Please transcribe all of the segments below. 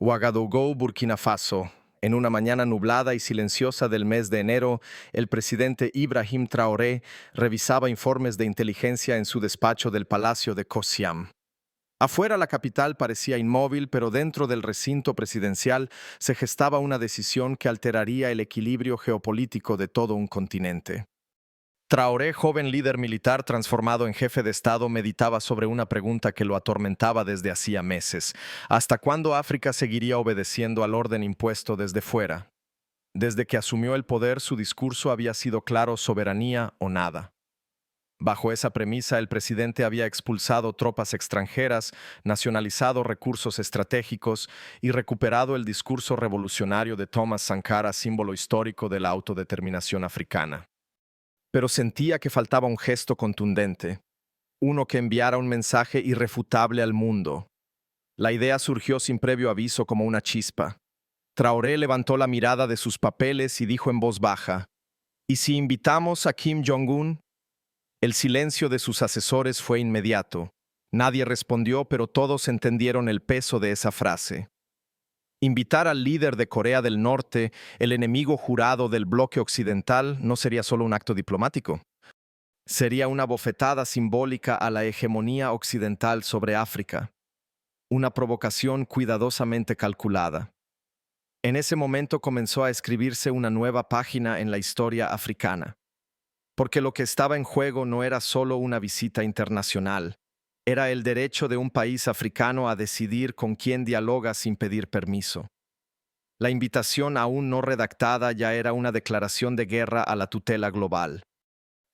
Ouagadougou, Burkina Faso. En una mañana nublada y silenciosa del mes de enero, el presidente Ibrahim Traoré revisaba informes de inteligencia en su despacho del Palacio de Kosiam. Afuera la capital parecía inmóvil, pero dentro del recinto presidencial se gestaba una decisión que alteraría el equilibrio geopolítico de todo un continente. Traoré, joven líder militar transformado en jefe de Estado, meditaba sobre una pregunta que lo atormentaba desde hacía meses. ¿Hasta cuándo África seguiría obedeciendo al orden impuesto desde fuera? Desde que asumió el poder, su discurso había sido claro: soberanía o nada. Bajo esa premisa, el presidente había expulsado tropas extranjeras, nacionalizado recursos estratégicos y recuperado el discurso revolucionario de Thomas Sankara, símbolo histórico de la autodeterminación africana. Pero sentía que faltaba un gesto contundente, uno que enviara un mensaje irrefutable al mundo. La idea surgió sin previo aviso como una chispa. Traoré levantó la mirada de sus papeles y dijo en voz baja: ¿y si invitamos a Kim Jong-un? El silencio de sus asesores fue inmediato. Nadie respondió, pero todos entendieron el peso de esa frase. Invitar al líder de Corea del Norte, el enemigo jurado del bloque occidental, no sería solo un acto diplomático. Sería una bofetada simbólica a la hegemonía occidental sobre África. Una provocación cuidadosamente calculada. En ese momento comenzó a escribirse una nueva página en la historia africana. Porque lo que estaba en juego no era solo una visita internacional, era el derecho de un país africano a decidir con quién dialoga sin pedir permiso. La invitación aún no redactada ya era una declaración de guerra a la tutela global.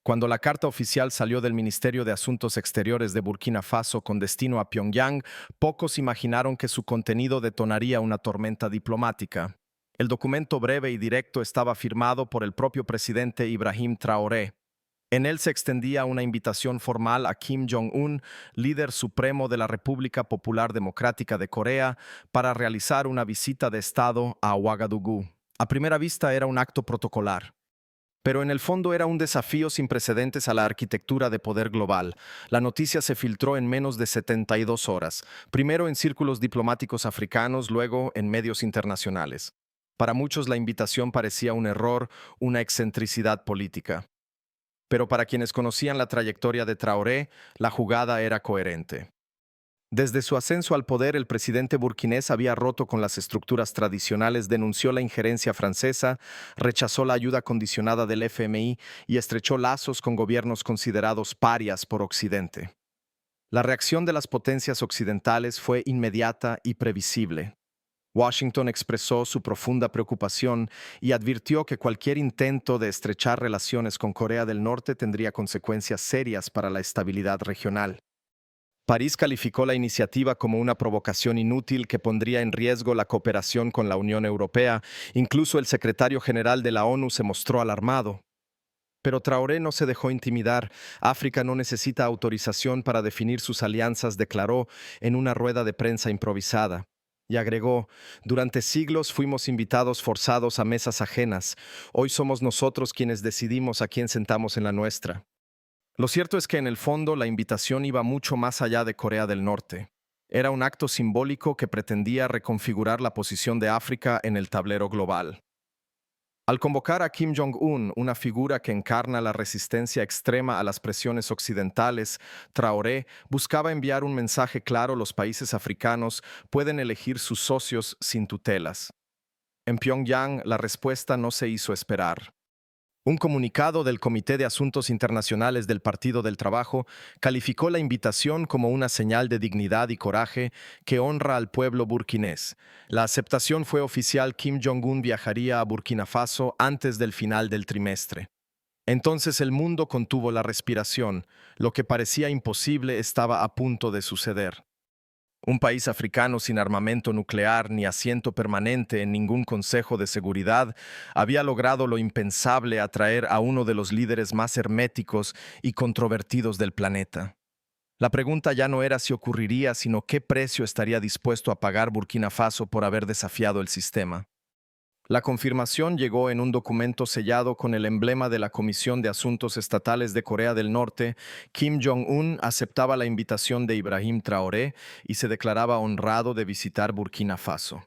Cuando la carta oficial salió del Ministerio de Asuntos Exteriores de Burkina Faso con destino a Pyongyang, pocos imaginaron que su contenido detonaría una tormenta diplomática. El documento breve y directo estaba firmado por el propio presidente Ibrahim Traoré. En él se extendía una invitación formal a Kim Jong-un, líder supremo de la República Popular Democrática de Corea, para realizar una visita de Estado a Ouagadougou. A primera vista era un acto protocolar, pero en el fondo era un desafío sin precedentes a la arquitectura de poder global. La noticia se filtró en menos de 72 horas, primero en círculos diplomáticos africanos, luego en medios internacionales. Para muchos la invitación parecía un error, una excentricidad política. Pero para quienes conocían la trayectoria de Traoré, la jugada era coherente. Desde su ascenso al poder, el presidente burkinés había roto con las estructuras tradicionales, denunció la injerencia francesa, rechazó la ayuda condicionada del FMI y estrechó lazos con gobiernos considerados parias por Occidente. La reacción de las potencias occidentales fue inmediata y previsible. Washington expresó su profunda preocupación y advirtió que cualquier intento de estrechar relaciones con Corea del Norte tendría consecuencias serias para la estabilidad regional. París calificó la iniciativa como una provocación inútil que pondría en riesgo la cooperación con la Unión Europea. Incluso el secretario general de la ONU se mostró alarmado. Pero Traoré no se dejó intimidar. África no necesita autorización para definir sus alianzas, declaró en una rueda de prensa improvisada. Y agregó: durante siglos fuimos invitados forzados a mesas ajenas. Hoy somos nosotros quienes decidimos a quién sentamos en la nuestra. Lo cierto es que en el fondo la invitación iba mucho más allá de Corea del Norte. Era un acto simbólico que pretendía reconfigurar la posición de África en el tablero global. Al convocar a Kim Jong-un, una figura que encarna la resistencia extrema a las presiones occidentales, Traoré buscaba enviar un mensaje claro: los países africanos pueden elegir sus socios sin tutelas. En Pyongyang, la respuesta no se hizo esperar. Un comunicado del Comité de Asuntos Internacionales del Partido del Trabajo calificó la invitación como una señal de dignidad y coraje que honra al pueblo burkinés. La aceptación fue oficial: Kim Jong-un viajaría a Burkina Faso antes del final del trimestre. Entonces el mundo contuvo la respiración. Lo que parecía imposible estaba a punto de suceder. Un país africano sin armamento nuclear ni asiento permanente en ningún Consejo de Seguridad había logrado lo impensable: atraer a uno de los líderes más herméticos y controvertidos del planeta. La pregunta ya no era si ocurriría, sino qué precio estaría dispuesto a pagar Burkina Faso por haber desafiado el sistema. La confirmación llegó en un documento sellado con el emblema de la Comisión de Asuntos Estatales de Corea del Norte. Kim Jong-un aceptaba la invitación de Ibrahim Traoré y se declaraba honrado de visitar Burkina Faso.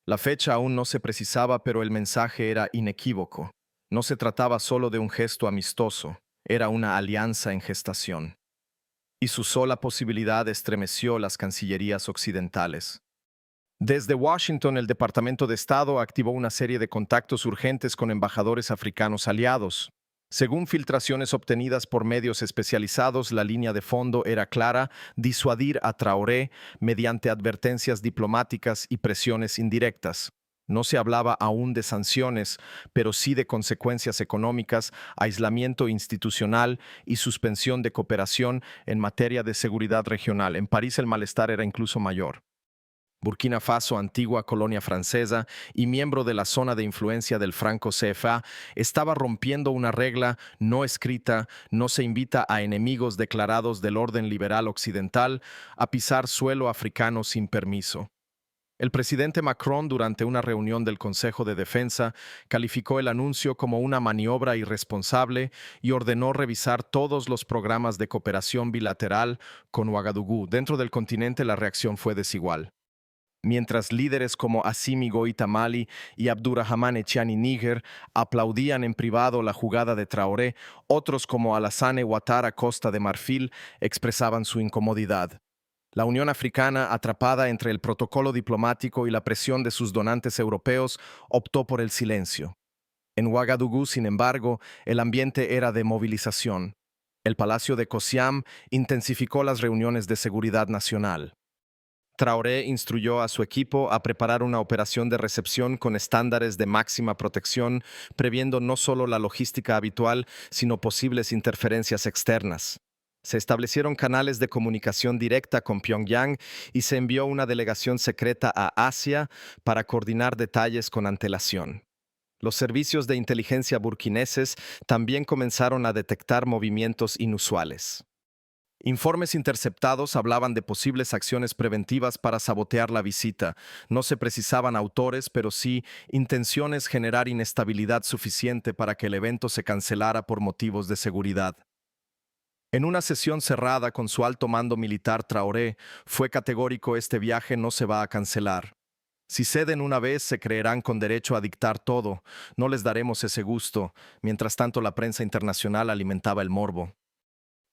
La fecha aún no se precisaba, pero el mensaje era inequívoco. No se trataba solo de un gesto amistoso, era una alianza en gestación. Y su sola posibilidad estremeció las cancillerías occidentales. Desde Washington, el Departamento de Estado activó una serie de contactos urgentes con embajadores africanos aliados. Según filtraciones obtenidas por medios especializados, la línea de fondo era clara: disuadir a Traoré mediante advertencias diplomáticas y presiones indirectas. No se hablaba aún de sanciones, pero sí de consecuencias económicas, aislamiento institucional y suspensión de cooperación en materia de seguridad regional. En París el malestar era incluso mayor. Burkina Faso, antigua colonia francesa y miembro de la zona de influencia del Franco CFA, estaba rompiendo una regla no escrita: no se invita a enemigos declarados del orden liberal occidental a pisar suelo africano sin permiso. El presidente Macron, durante una reunión del Consejo de Defensa, calificó el anuncio como una maniobra irresponsable y ordenó revisar todos los programas de cooperación bilateral con Ouagadougou. Dentro del continente la reacción fue desigual. Mientras líderes como Assimi Goïta Mali y Abdurrahmane Tiani Níger aplaudían en privado la jugada de Traoré, otros como Alassane Ouattara Costa de Marfil expresaban su incomodidad. La Unión Africana, atrapada entre el protocolo diplomático y la presión de sus donantes europeos, optó por el silencio. En Ouagadougou, sin embargo, el ambiente era de movilización. El Palacio de COSIAM intensificó las reuniones de seguridad nacional. Traoré instruyó a su equipo a preparar una operación de recepción con estándares de máxima protección, previendo no solo la logística habitual, sino posibles interferencias externas. Se establecieron canales de comunicación directa con Pyongyang y se envió una delegación secreta a Asia para coordinar detalles con antelación. Los servicios de inteligencia burkineses también comenzaron a detectar movimientos inusuales. Informes interceptados hablaban de posibles acciones preventivas para sabotear la visita. No se precisaban autores, pero sí intenciones: generar inestabilidad suficiente para que el evento se cancelara por motivos de seguridad. En una sesión cerrada con su alto mando militar, Traoré fue categórico: este viaje no se va a cancelar. Si ceden una vez, se creerán con derecho a dictar todo. No les daremos ese gusto. Mientras tanto, la prensa internacional alimentaba el morbo.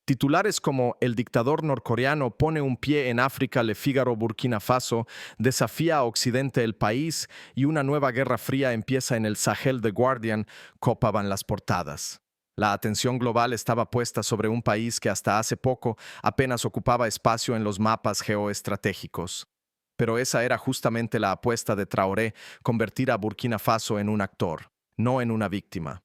Titulares como "El dictador norcoreano pone un pie en África", Le Figaro, Burkina Faso desafía a Occidente el país y "una nueva guerra fría empieza en el Sahel", The Guardian, copaban las portadas. La atención global estaba puesta sobre un país que hasta hace poco apenas ocupaba espacio en los mapas geoestratégicos. Pero esa era justamente la apuesta de Traoré: convertir a Burkina Faso en un actor, no en una víctima.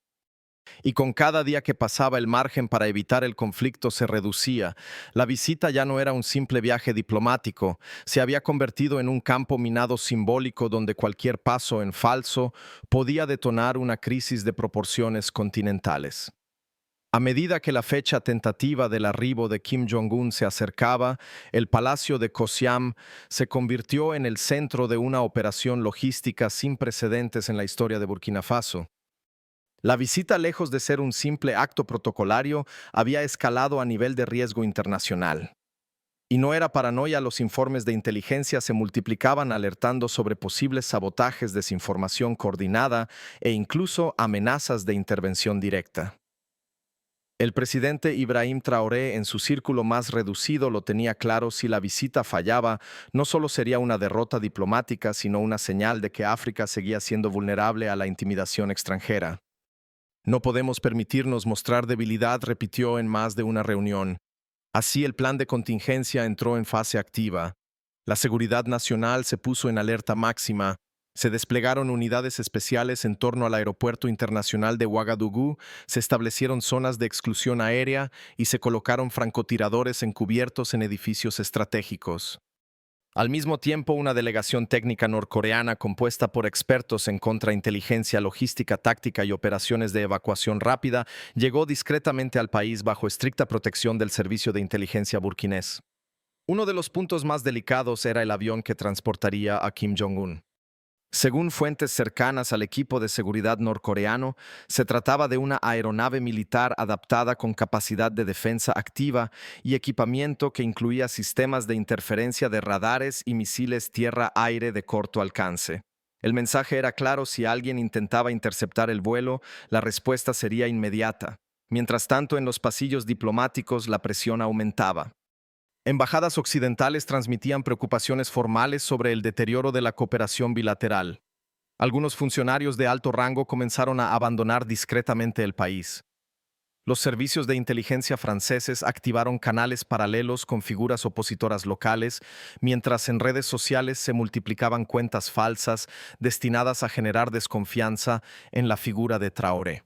Y con cada día que pasaba, el margen para evitar el conflicto se reducía. La visita ya no era un simple viaje diplomático, se había convertido en un campo minado simbólico donde cualquier paso en falso podía detonar una crisis de proporciones continentales. A medida que la fecha tentativa del arribo de Kim Jong-un se acercaba, el Palacio de COSIAM se convirtió en el centro de una operación logística sin precedentes en la historia de Burkina Faso. La visita, lejos de ser un simple acto protocolario, había escalado a nivel de riesgo internacional. Y no era paranoia: los informes de inteligencia se multiplicaban, alertando sobre posibles sabotajes, desinformación coordinada e incluso amenazas de intervención directa. El presidente Ibrahim Traoré, en su círculo más reducido, lo tenía claro: si la visita fallaba, no solo sería una derrota diplomática, sino una señal de que África seguía siendo vulnerable a la intimidación extranjera. No podemos permitirnos mostrar debilidad, repitió en más de una reunión. Así, el plan de contingencia entró en fase activa. La seguridad nacional se puso en alerta máxima. Se desplegaron unidades especiales en torno al Aeropuerto Internacional de Ouagadougou, se establecieron zonas de exclusión aérea y se colocaron francotiradores encubiertos en edificios estratégicos. Al mismo tiempo, una delegación técnica norcoreana compuesta por expertos en contrainteligencia, logística táctica y operaciones de evacuación rápida llegó discretamente al país bajo estricta protección del servicio de inteligencia burkinés. Uno de los puntos más delicados era el avión que transportaría a Kim Jong-un. Según fuentes cercanas al equipo de seguridad norcoreano, se trataba de una aeronave militar adaptada con capacidad de defensa activa y equipamiento que incluía sistemas de interferencia de radares y misiles tierra-aire de corto alcance. El mensaje era claro: si alguien intentaba interceptar el vuelo, la respuesta sería inmediata. Mientras tanto, en los pasillos diplomáticos la presión aumentaba. Embajadas occidentales transmitían preocupaciones formales sobre el deterioro de la cooperación bilateral. Algunos funcionarios de alto rango comenzaron a abandonar discretamente el país. Los servicios de inteligencia franceses activaron canales paralelos con figuras opositoras locales, mientras en redes sociales se multiplicaban cuentas falsas destinadas a generar desconfianza en la figura de Traoré.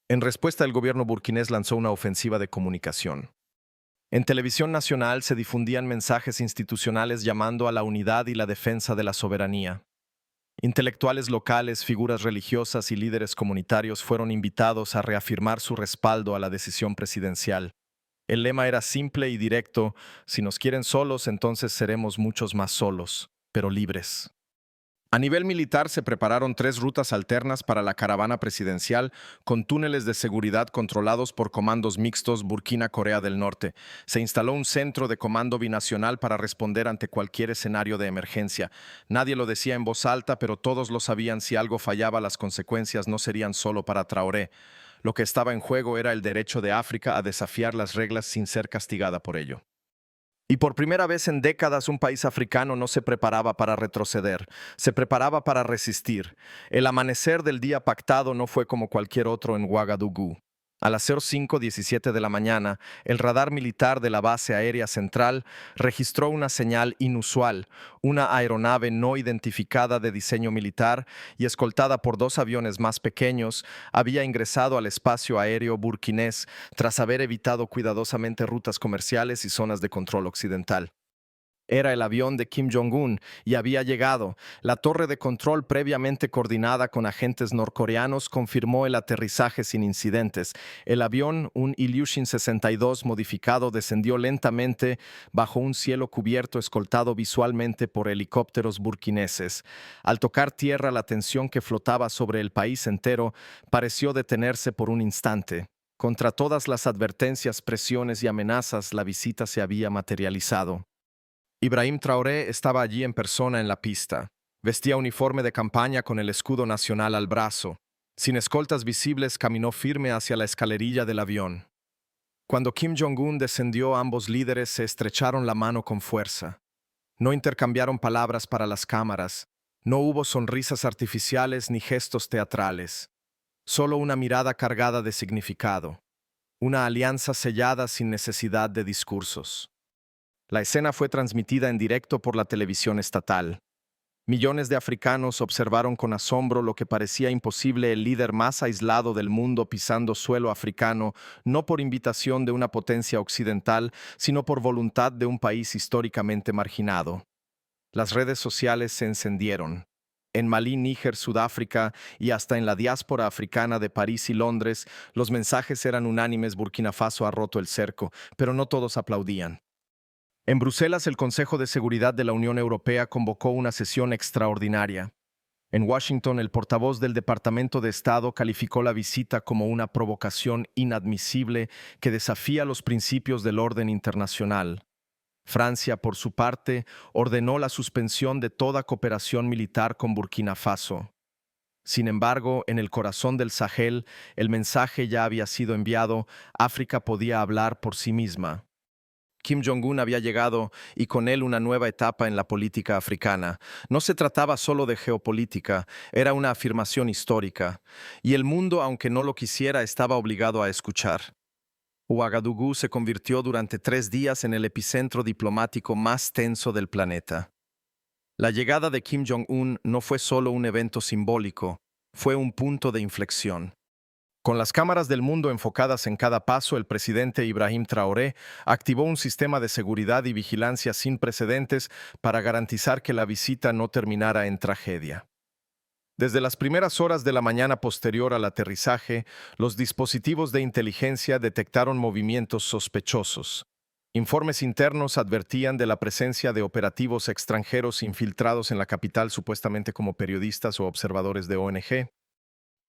En respuesta, el gobierno burkinés lanzó una ofensiva de comunicación. En televisión nacional se difundían mensajes institucionales llamando a la unidad y la defensa de la soberanía. Intelectuales locales, figuras religiosas y líderes comunitarios fueron invitados a reafirmar su respaldo a la decisión presidencial. El lema era simple y directo: si nos quieren solos, entonces seremos muchos más solos, pero libres. A nivel militar se prepararon 3 rutas alternas para la caravana presidencial, con túneles de seguridad controlados por comandos mixtos Burkina-Corea del Norte. Se instaló un centro de comando binacional para responder ante cualquier escenario de emergencia. Nadie lo decía en voz alta, pero todos lo sabían: si algo fallaba, las consecuencias no serían solo para Traoré. Lo que estaba en juego era el derecho de África a desafiar las reglas sin ser castigada por ello. Y por primera vez en décadas, un país africano no se preparaba para retroceder, se preparaba para resistir. El amanecer del día pactado no fue como cualquier otro en Ouagadougou. A las 05:17 de la mañana, el radar militar de la base aérea central registró una señal inusual: una aeronave no identificada de diseño militar y escoltada por 2 aviones más pequeños había ingresado al espacio aéreo burkinés tras haber evitado cuidadosamente rutas comerciales y zonas de control occidental. Era el avión de Kim Jong-un y había llegado. La torre de control, previamente coordinada con agentes norcoreanos, confirmó el aterrizaje sin incidentes. El avión, un Ilyushin 62 modificado, descendió lentamente bajo un cielo cubierto, escoltado visualmente por helicópteros burkineses. Al tocar tierra, la tensión que flotaba sobre el país entero pareció detenerse por un instante. Contra todas las advertencias, presiones y amenazas, la visita se había materializado. Ibrahim Traoré estaba allí en persona en la pista. Vestía uniforme de campaña con el escudo nacional al brazo. Sin escoltas visibles, caminó firme hacia la escalerilla del avión. Cuando Kim Jong-un descendió, ambos líderes se estrecharon la mano con fuerza. No intercambiaron palabras para las cámaras. No hubo sonrisas artificiales ni gestos teatrales. Solo una mirada cargada de significado. Una alianza sellada sin necesidad de discursos. La escena fue transmitida en directo por la televisión estatal. Millones de africanos observaron con asombro lo que parecía imposible: el líder más aislado del mundo pisando suelo africano, no por invitación de una potencia occidental, sino por voluntad de un país históricamente marginado. Las redes sociales se encendieron. En Malí, Níger, Sudáfrica y hasta en la diáspora africana de París y Londres, los mensajes eran unánimes: Burkina Faso ha roto el cerco, pero no todos aplaudían. En Bruselas, el Consejo de Seguridad de la Unión Europea convocó una sesión extraordinaria. En Washington, el portavoz del Departamento de Estado calificó la visita como una provocación inadmisible que desafía los principios del orden internacional. Francia, por su parte, ordenó la suspensión de toda cooperación militar con Burkina Faso. Sin embargo, en el corazón del Sahel, el mensaje ya había sido enviado: África podía hablar por sí misma. Kim Jong-un había llegado, y con él una nueva etapa en la política africana. No se trataba solo de geopolítica, era una afirmación histórica. Y el mundo, aunque no lo quisiera, estaba obligado a escuchar. Ouagadougou se convirtió durante 3 días en el epicentro diplomático más tenso del planeta. La llegada de Kim Jong-un no fue solo un evento simbólico, fue un punto de inflexión. Con las cámaras del mundo enfocadas en cada paso, el presidente Ibrahim Traoré activó un sistema de seguridad y vigilancia sin precedentes para garantizar que la visita no terminara en tragedia. Desde las primeras horas de la mañana posterior al aterrizaje, los dispositivos de inteligencia detectaron movimientos sospechosos. Informes internos advertían de la presencia de operativos extranjeros infiltrados en la capital, supuestamente como periodistas o observadores de ONG.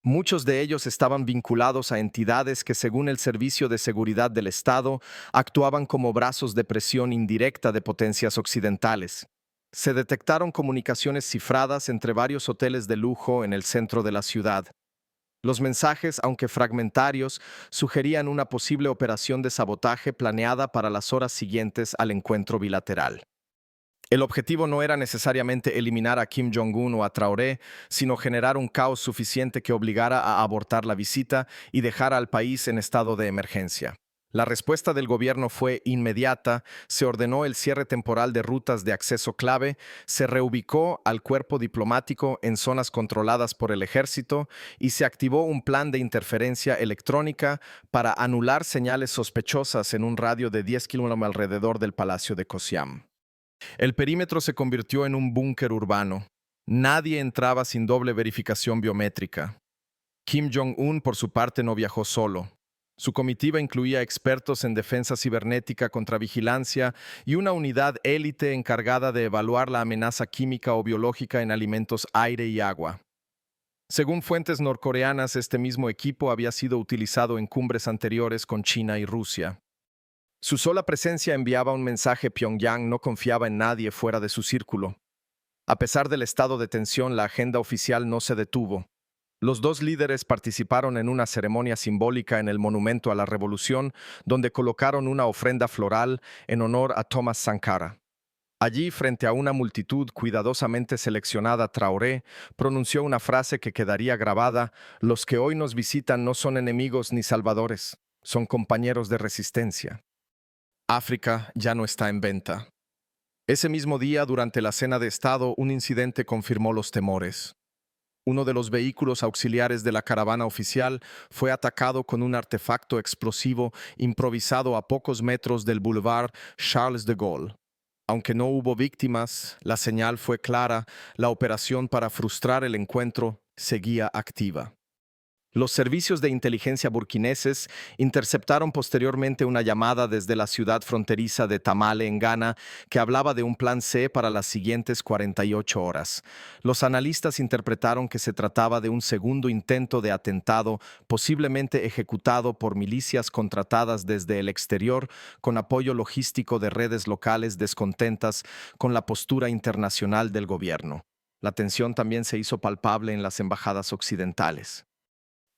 Muchos de ellos estaban vinculados a entidades que, según el Servicio de Seguridad del Estado, actuaban como brazos de presión indirecta de potencias occidentales. Se detectaron comunicaciones cifradas entre varios hoteles de lujo en el centro de la ciudad. Los mensajes, aunque fragmentarios, sugerían una posible operación de sabotaje planeada para las horas siguientes al encuentro bilateral. El objetivo no era necesariamente eliminar a Kim Jong-un o a Traoré, sino generar un caos suficiente que obligara a abortar la visita y dejar al país en estado de emergencia. La respuesta del gobierno fue inmediata, se ordenó el cierre temporal de rutas de acceso clave, se reubicó al cuerpo diplomático en zonas controladas por el ejército y se activó un plan de interferencia electrónica para anular señales sospechosas en un radio de 10 kilómetros alrededor del Palacio de Kosiam. El perímetro se convirtió en un búnker urbano. Nadie entraba sin doble verificación biométrica. Kim Jong-un, por su parte, no viajó solo. Su comitiva incluía expertos en defensa cibernética contra vigilancia y una unidad élite encargada de evaluar la amenaza química o biológica en alimentos, aire y agua. Según fuentes norcoreanas, este mismo equipo había sido utilizado en cumbres anteriores con China y Rusia. Su sola presencia enviaba un mensaje: Pyongyang no confiaba en nadie fuera de su círculo. A pesar del estado de tensión, la agenda oficial no se detuvo. Los dos líderes participaron en una ceremonia simbólica en el Monumento a la Revolución, donde colocaron una ofrenda floral en honor a Thomas Sankara. Allí, frente a una multitud cuidadosamente seleccionada, Traoré pronunció una frase que quedaría grabada: «Los que hoy nos visitan no son enemigos ni salvadores, son compañeros de resistencia». África ya no está en venta. Ese mismo día, durante la cena de Estado, un incidente confirmó los temores. Uno de los vehículos auxiliares de la caravana oficial fue atacado con un artefacto explosivo improvisado a pocos metros del Boulevard Charles de Gaulle. Aunque no hubo víctimas, la señal fue clara: la operación para frustrar el encuentro seguía activa. Los servicios de inteligencia burkineses interceptaron posteriormente una llamada desde la ciudad fronteriza de Tamale, en Ghana, que hablaba de un plan C para las siguientes 48 horas. Los analistas interpretaron que se trataba de un segundo intento de atentado, posiblemente ejecutado por milicias contratadas desde el exterior, con apoyo logístico de redes locales descontentas con la postura internacional del gobierno. La tensión también se hizo palpable en las embajadas occidentales.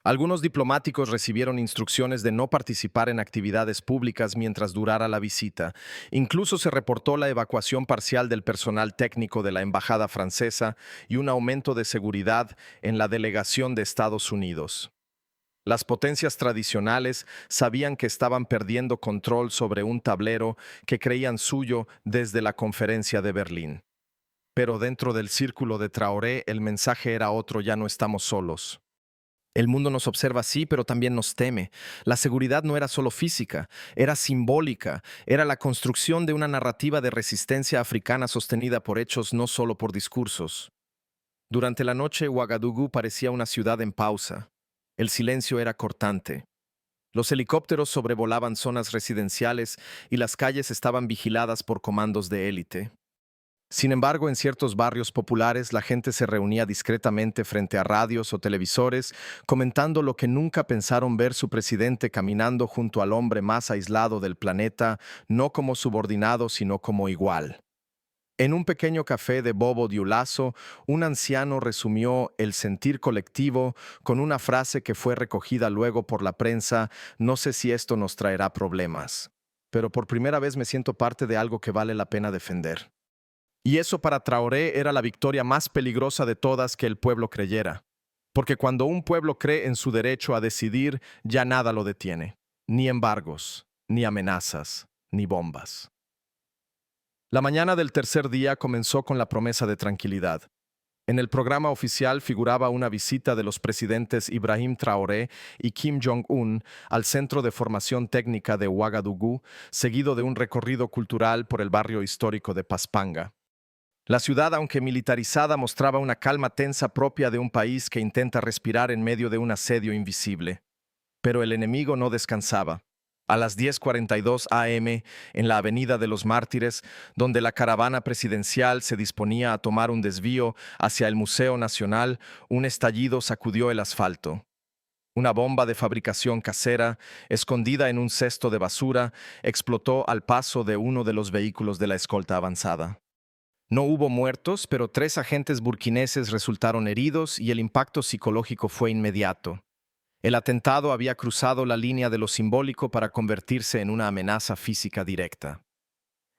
Algunos diplomáticos recibieron instrucciones de no participar en actividades públicas mientras durara la visita. Incluso se reportó la evacuación parcial del personal técnico de la embajada francesa y un aumento de seguridad en la delegación de Estados Unidos. Las potencias tradicionales sabían que estaban perdiendo control sobre un tablero que creían suyo desde la conferencia de Berlín. Pero dentro del círculo de Traoré el mensaje era otro: ya no estamos solos. El mundo nos observa, sí, pero también nos teme. La seguridad no era solo física, era simbólica, era la construcción de una narrativa de resistencia africana sostenida por hechos, no solo por discursos. Durante la noche, Ouagadougou parecía una ciudad en pausa. El silencio era cortante. Los helicópteros sobrevolaban zonas residenciales y las calles estaban vigiladas por comandos de élite. Sin embargo, en ciertos barrios populares la gente se reunía discretamente frente a radios o televisores, comentando lo que nunca pensaron ver: su presidente caminando junto al hombre más aislado del planeta, no como subordinado, sino como igual. En un pequeño café de Bobo Dioulasso, un anciano resumió el sentir colectivo con una frase que fue recogida luego por la prensa: «No sé si esto nos traerá problemas, pero por primera vez me siento parte de algo que vale la pena defender». Y eso para Traoré era la victoria más peligrosa de todas que el pueblo creyera. Porque cuando un pueblo cree en su derecho a decidir, ya nada lo detiene. Ni embargos, ni amenazas, ni bombas. La mañana del tercer día comenzó con la promesa de tranquilidad. En el programa oficial figuraba una visita de los presidentes Ibrahim Traoré y Kim Jong-un al Centro de Formación Técnica de Ouagadougou, seguido de un recorrido cultural por el barrio histórico de Paspanga. La ciudad, aunque militarizada, mostraba una calma tensa propia de un país que intenta respirar en medio de un asedio invisible. Pero el enemigo no descansaba. A las 10:42 a.m., en la Avenida de los Mártires, donde la caravana presidencial se disponía a tomar un desvío hacia el Museo Nacional, un estallido sacudió el asfalto. Una bomba de fabricación casera, escondida en un cesto de basura, explotó al paso de uno de los vehículos de la escolta avanzada. No hubo muertos, pero 3 agentes burkineses resultaron heridos y el impacto psicológico fue inmediato. El atentado había cruzado la línea de lo simbólico para convertirse en una amenaza física directa.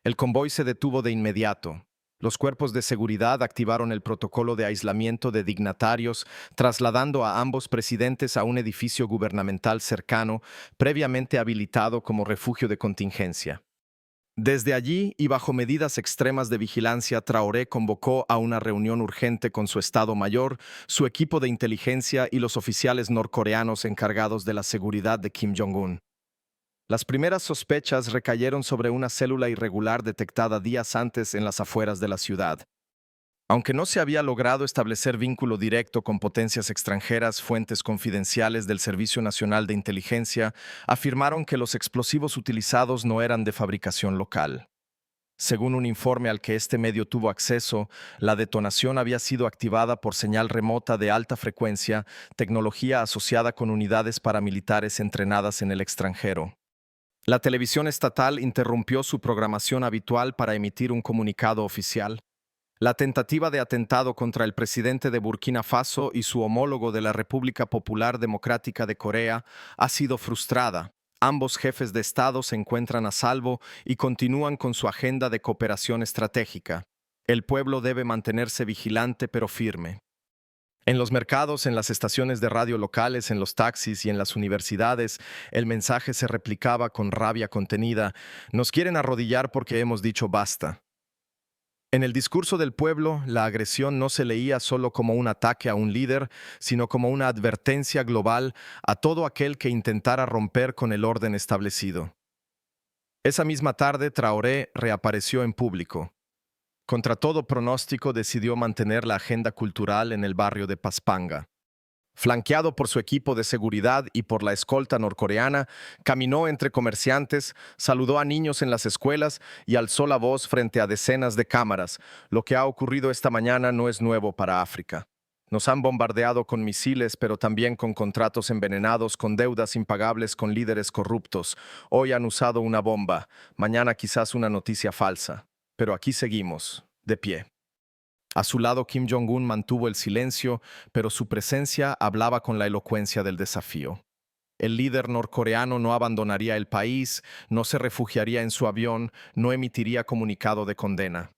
El convoy se detuvo de inmediato. Los cuerpos de seguridad activaron el protocolo de aislamiento de dignatarios, trasladando a ambos presidentes a un edificio gubernamental cercano, previamente habilitado como refugio de contingencia. Desde allí, y bajo medidas extremas de vigilancia, Traoré convocó a una reunión urgente con su Estado Mayor, su equipo de inteligencia y los oficiales norcoreanos encargados de la seguridad de Kim Jong-un. Las primeras sospechas recayeron sobre una célula irregular detectada días antes en las afueras de la ciudad. Aunque no se había logrado establecer vínculo directo con potencias extranjeras, fuentes confidenciales del Servicio Nacional de Inteligencia afirmaron que los explosivos utilizados no eran de fabricación local. Según un informe al que este medio tuvo acceso, la detonación había sido activada por señal remota de alta frecuencia, tecnología asociada con unidades paramilitares entrenadas en el extranjero. La televisión estatal interrumpió su programación habitual para emitir un comunicado oficial. La tentativa de atentado contra el presidente de Burkina Faso y su homólogo de la República Popular Democrática de Corea ha sido frustrada. Ambos jefes de Estado se encuentran a salvo y continúan con su agenda de cooperación estratégica. El pueblo debe mantenerse vigilante pero firme. En los mercados, en las estaciones de radio locales, en los taxis y en las universidades, el mensaje se replicaba con rabia contenida: nos quieren arrodillar porque hemos dicho basta. En el discurso del pueblo, la agresión no se leía solo como un ataque a un líder, sino como una advertencia global a todo aquel que intentara romper con el orden establecido. Esa misma tarde, Traoré reapareció en público. Contra todo pronóstico, decidió mantener la agenda cultural en el barrio de Paspanga. Flanqueado por su equipo de seguridad y por la escolta norcoreana, caminó entre comerciantes, saludó a niños en las escuelas y alzó la voz frente a decenas de cámaras. Lo que ha ocurrido esta mañana no es nuevo para África. Nos han bombardeado con misiles, pero también con contratos envenenados, con deudas impagables con líderes corruptos. Hoy han usado una bomba, mañana quizás una noticia falsa. Pero aquí seguimos, de pie. A su lado, Kim Jong-un mantuvo el silencio, pero su presencia hablaba con la elocuencia del desafío. El líder norcoreano no abandonaría el país, no se refugiaría en su avión, no emitiría comunicado de condena.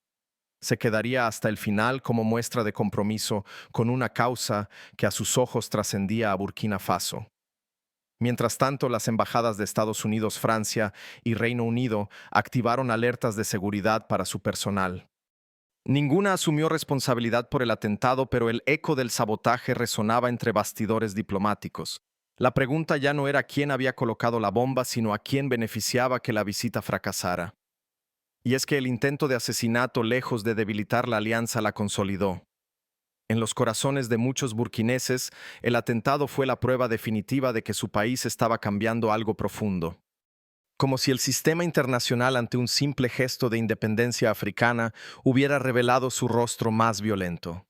Se quedaría hasta el final como muestra de compromiso con una causa que a sus ojos trascendía a Burkina Faso. Mientras tanto, las embajadas de Estados Unidos, Francia y Reino Unido activaron alertas de seguridad para su personal. Ninguna asumió responsabilidad por el atentado, pero el eco del sabotaje resonaba entre bastidores diplomáticos. La pregunta ya no era quién había colocado la bomba, sino a quién beneficiaba que la visita fracasara. Y es que el intento de asesinato, lejos de debilitar la alianza, la consolidó. En los corazones de muchos burkineses, el atentado fue la prueba definitiva de que su país estaba cambiando algo profundo. Como si el sistema internacional, ante un simple gesto de independencia africana, hubiera revelado su rostro más violento.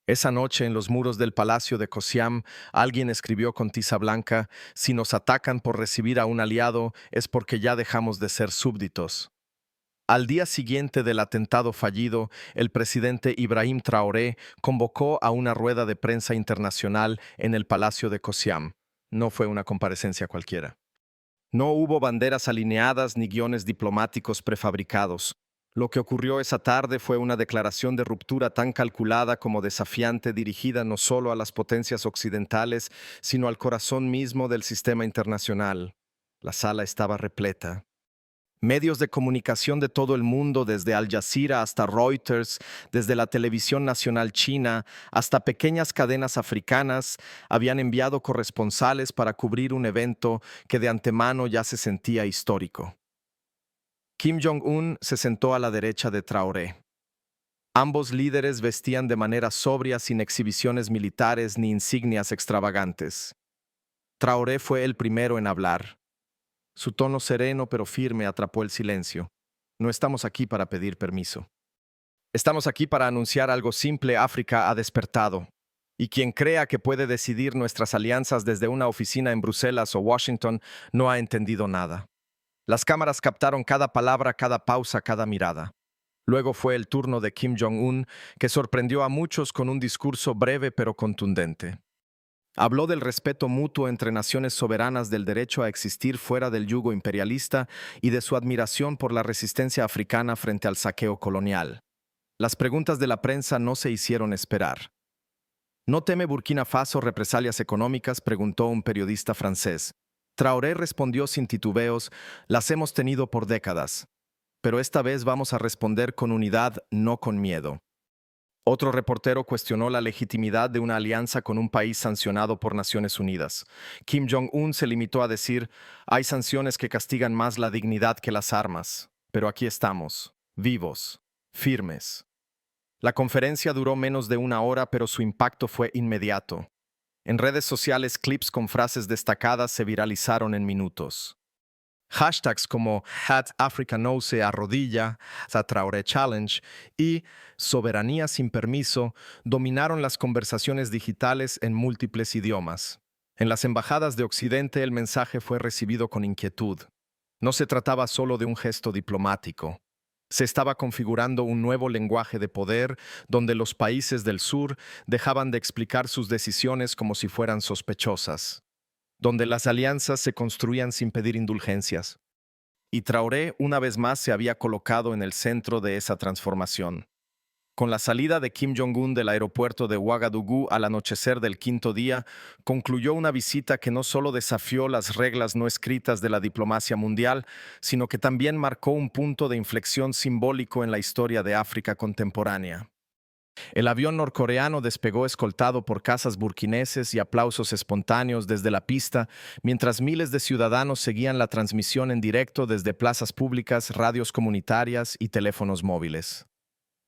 Esa noche, en los muros del palacio de Cosiam, alguien escribió con tiza blanca: si nos atacan por recibir a un aliado, es porque ya dejamos de ser súbditos. Al día siguiente del atentado fallido, el presidente Ibrahim Traoré convocó a una rueda de prensa internacional en el palacio de Cosiam. No fue una comparecencia cualquiera. No hubo banderas alineadas ni guiones diplomáticos prefabricados. Lo que ocurrió esa tarde fue una declaración de ruptura tan calculada como desafiante, dirigida no solo a las potencias occidentales, sino al corazón mismo del sistema internacional. La sala estaba repleta. Medios de comunicación de todo el mundo, desde Al Jazeera hasta Reuters, desde la televisión nacional china hasta pequeñas cadenas africanas, habían enviado corresponsales para cubrir un evento que de antemano ya se sentía histórico. Kim Jong-un se sentó a la derecha de Traoré. Ambos líderes vestían de manera sobria, sin exhibiciones militares ni insignias extravagantes. Traoré fue el primero en hablar. Su tono sereno pero firme atrapó el silencio. No estamos aquí para pedir permiso. Estamos aquí para anunciar algo simple: África ha despertado. Y quien crea que puede decidir nuestras alianzas desde una oficina en Bruselas o Washington no ha entendido nada. Las cámaras captaron cada palabra, cada pausa, cada mirada. Luego fue el turno de Kim Jong-un, que sorprendió a muchos con un discurso breve pero contundente. Habló del respeto mutuo entre naciones soberanas, del derecho a existir fuera del yugo imperialista y de su admiración por la resistencia africana frente al saqueo colonial. Las preguntas de la prensa no se hicieron esperar. ¿No teme Burkina Faso represalias económicas?, preguntó un periodista francés. Traoré respondió sin titubeos: las hemos tenido por décadas, pero esta vez vamos a responder con unidad, no con miedo. Otro reportero cuestionó la legitimidad de una alianza con un país sancionado por Naciones Unidas. Kim Jong-un se limitó a decir: hay sanciones que castigan más la dignidad que las armas, pero aquí estamos, vivos, firmes. La conferencia duró menos de una hora, pero su impacto fue inmediato. En redes sociales, clips con frases destacadas se viralizaron en minutos. Hashtags como #AfricaNo se arrodilla, Traoré Challenge y Soberanía sin permiso dominaron las conversaciones digitales en múltiples idiomas. En las embajadas de Occidente el mensaje fue recibido con inquietud. No se trataba solo de un gesto diplomático. Se estaba configurando un nuevo lenguaje de poder donde los países del sur dejaban de explicar sus decisiones como si fueran sospechosas, donde las alianzas se construían sin pedir indulgencias. Y Traoré una vez más se había colocado en el centro de esa transformación. Con la salida de Kim Jong-un del aeropuerto de Ouagadougou al anochecer del quinto día, concluyó una visita que no solo desafió las reglas no escritas de la diplomacia mundial, sino que también marcó un punto de inflexión simbólico en la historia de África contemporánea. El avión norcoreano despegó escoltado por cazas burkineses y aplausos espontáneos desde la pista, mientras miles de ciudadanos seguían la transmisión en directo desde plazas públicas, radios comunitarias y teléfonos móviles.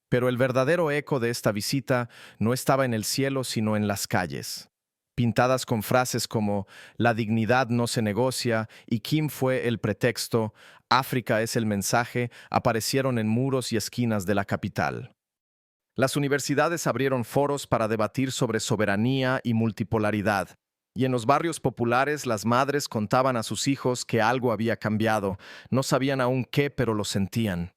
Pero el verdadero eco de esta visita no estaba en el cielo, sino en las calles, pintadas con frases como «La dignidad no se negocia» y «Kim fue el pretexto», «África es el mensaje», aparecieron en muros y esquinas de la capital. Las universidades abrieron foros para debatir sobre soberanía y multipolaridad, y en los barrios populares las madres contaban a sus hijos que algo había cambiado. No sabían aún qué, pero lo sentían.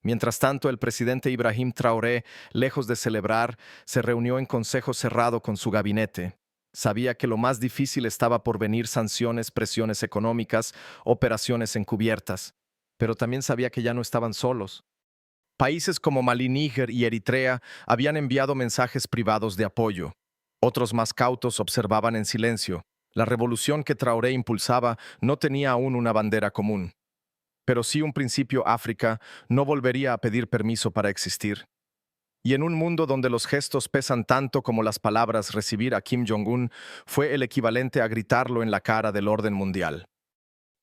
Mientras tanto, el presidente Ibrahim Traoré, lejos de celebrar, se reunió en consejo cerrado con su gabinete. Sabía que lo más difícil estaba por venir: sanciones, presiones económicas, operaciones encubiertas. Pero también sabía que ya no estaban solos. Países como Malí, Níger y Eritrea habían enviado mensajes privados de apoyo. Otros más cautos observaban en silencio. La revolución que Traoré impulsaba no tenía aún una bandera común. Pero sí un principio: África no volvería a pedir permiso para existir. Y en un mundo donde los gestos pesan tanto como las palabras, recibir a Kim Jong-un fue el equivalente a gritarlo en la cara del orden mundial.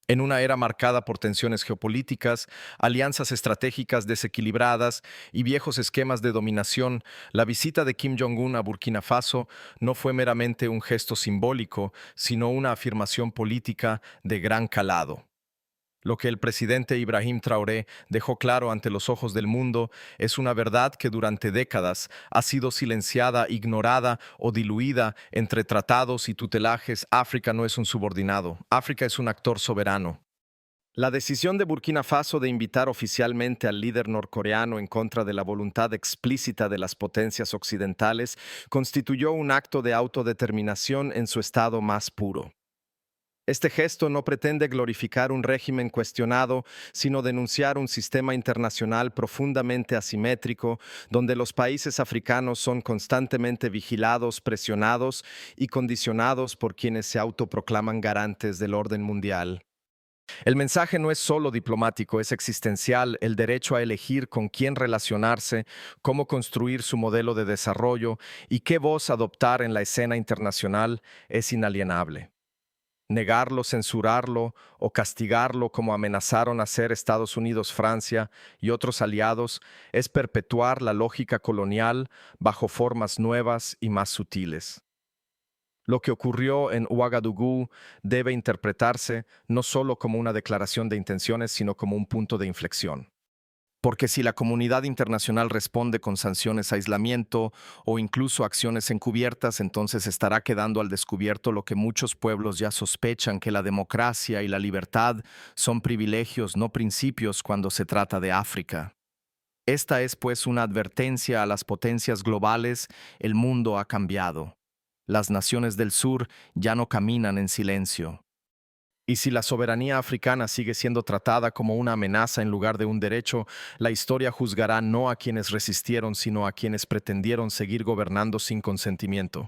En una era marcada por tensiones geopolíticas, alianzas estratégicas desequilibradas y viejos esquemas de dominación, la visita de Kim Jong-un a Burkina Faso no fue meramente un gesto simbólico, sino una afirmación política de gran calado. Lo que el presidente Ibrahim Traoré dejó claro ante los ojos del mundo es una verdad que durante décadas ha sido silenciada, ignorada o diluida entre tratados y tutelajes. África no es un subordinado, África es un actor soberano. La decisión de Burkina Faso de invitar oficialmente al líder norcoreano en contra de la voluntad explícita de las potencias occidentales constituyó un acto de autodeterminación en su estado más puro. Este gesto no pretende glorificar un régimen cuestionado, sino denunciar un sistema internacional profundamente asimétrico, donde los países africanos son constantemente vigilados, presionados y condicionados por quienes se autoproclaman garantes del orden mundial. El mensaje no es solo diplomático, es existencial. El derecho a elegir con quién relacionarse, cómo construir su modelo de desarrollo y qué voz adoptar en la escena internacional es inalienable. Negarlo, censurarlo o castigarlo, como amenazaron hacer Estados Unidos, Francia y otros aliados, es perpetuar la lógica colonial bajo formas nuevas y más sutiles. Lo que ocurrió en Ouagadougou debe interpretarse no solo como una declaración de intenciones, sino como un punto de inflexión. Porque si la comunidad internacional responde con sanciones, aislamiento o incluso acciones encubiertas, entonces estará quedando al descubierto lo que muchos pueblos ya sospechan: que la democracia y la libertad son privilegios, no principios, cuando se trata de África. Esta es pues una advertencia a las potencias globales: el mundo ha cambiado. Las naciones del sur ya no caminan en silencio. Y si la soberanía africana sigue siendo tratada como una amenaza en lugar de un derecho, la historia juzgará no a quienes resistieron, sino a quienes pretendieron seguir gobernando sin consentimiento.